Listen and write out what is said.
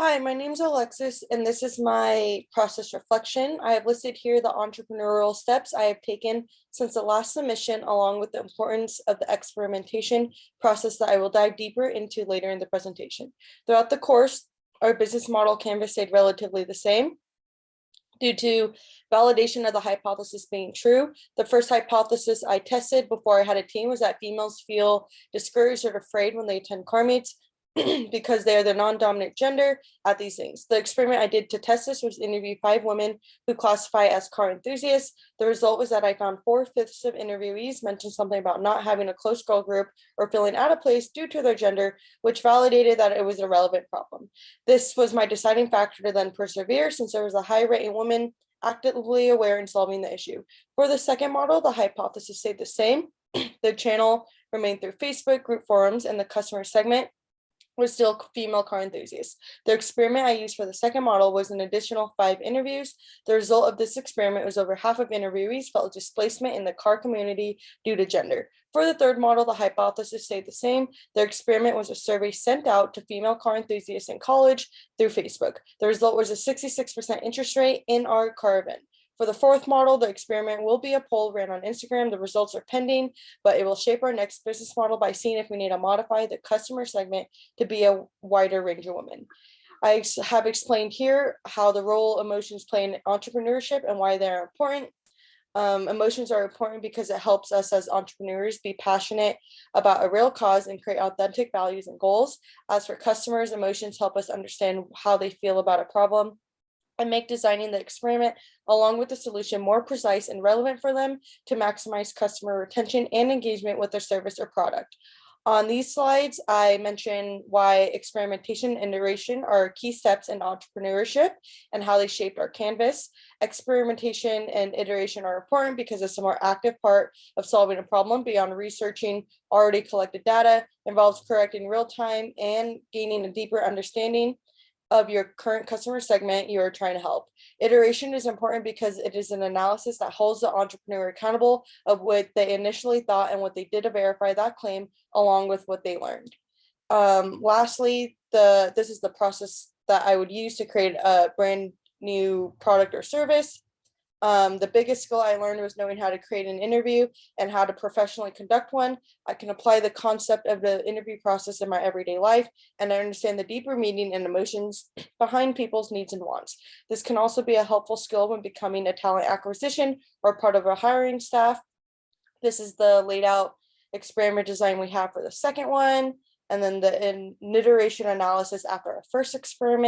Hi, my name is Alexis, and this is my process reflection. I have listed here the entrepreneurial steps I have taken since the last submission, along with the importance of the experimentation process that I will dive deeper into later in the presentation. Throughout the course, our business model canvas stayed relatively the same due to validation of the hypothesis being true. The first hypothesis I tested before I had a team was that females feel discouraged or afraid when they attend car meets because they are the non-dominant gender at these things. The experiment I did to test this was interview 5 women who classify as car enthusiasts. The result was that I found 4/5 of interviewees mentioned something about not having a close girl group or feeling out of place due to their gender, which validated that it was a relevant problem. This was my deciding factor to then persevere, since there was a high rate in women actively aware in solving the issue. For the second model, the hypothesis stayed the same. The channel remained through Facebook, group forums, and the customer segment was still female car enthusiasts. The experiment I used for the second model was an additional 5 interviews. The result of this experiment was over half of interviewees felt displacement in the car community due to gender. For the third model, the hypothesis stayed the same. The experiment was a survey sent out to female car enthusiasts in college through Facebook. The result was a 66% interest rate in our car event. For the fourth model, the experiment will be a poll ran on Instagram. The results are pending, but it will shape our next business model by seeing if we need to modify the customer segment to be a wider range of women. I have explained here how the role emotions play in entrepreneurship and why they're important. Emotions are important because it helps us as entrepreneurs be passionate about a real cause and create authentic values and goals. As for customers, emotions help us understand how they feel about a problem and make designing the experiment along with the solution more precise and relevant for them to maximize customer retention and engagement with their service or product. On these slides, I mention why experimentation and iteration are key steps in entrepreneurship and how they shaped our canvas. Experimentation and iteration are important because it's a more active part of solving a problem beyond researching already collected data, involves correcting real time and gaining a deeper understanding of your current customer segment you are trying to help. Iteration is important because it is an analysis that holds the entrepreneur accountable of what they initially thought and what they did to verify that claim, along with what they learned. Lastly, this is the process that I would use to create a brand new product or service. The biggest skill I learned was knowing how to create an interview and how to professionally conduct one. I can apply the concept of the interview process in my everyday life, and I understand the deeper meaning and emotions behind people's needs and wants. This can also be a helpful skill when becoming a talent acquisition or part of a hiring staff. This is the laid out experiment design we have for the second one, and then the iteration analysis after our first experiment.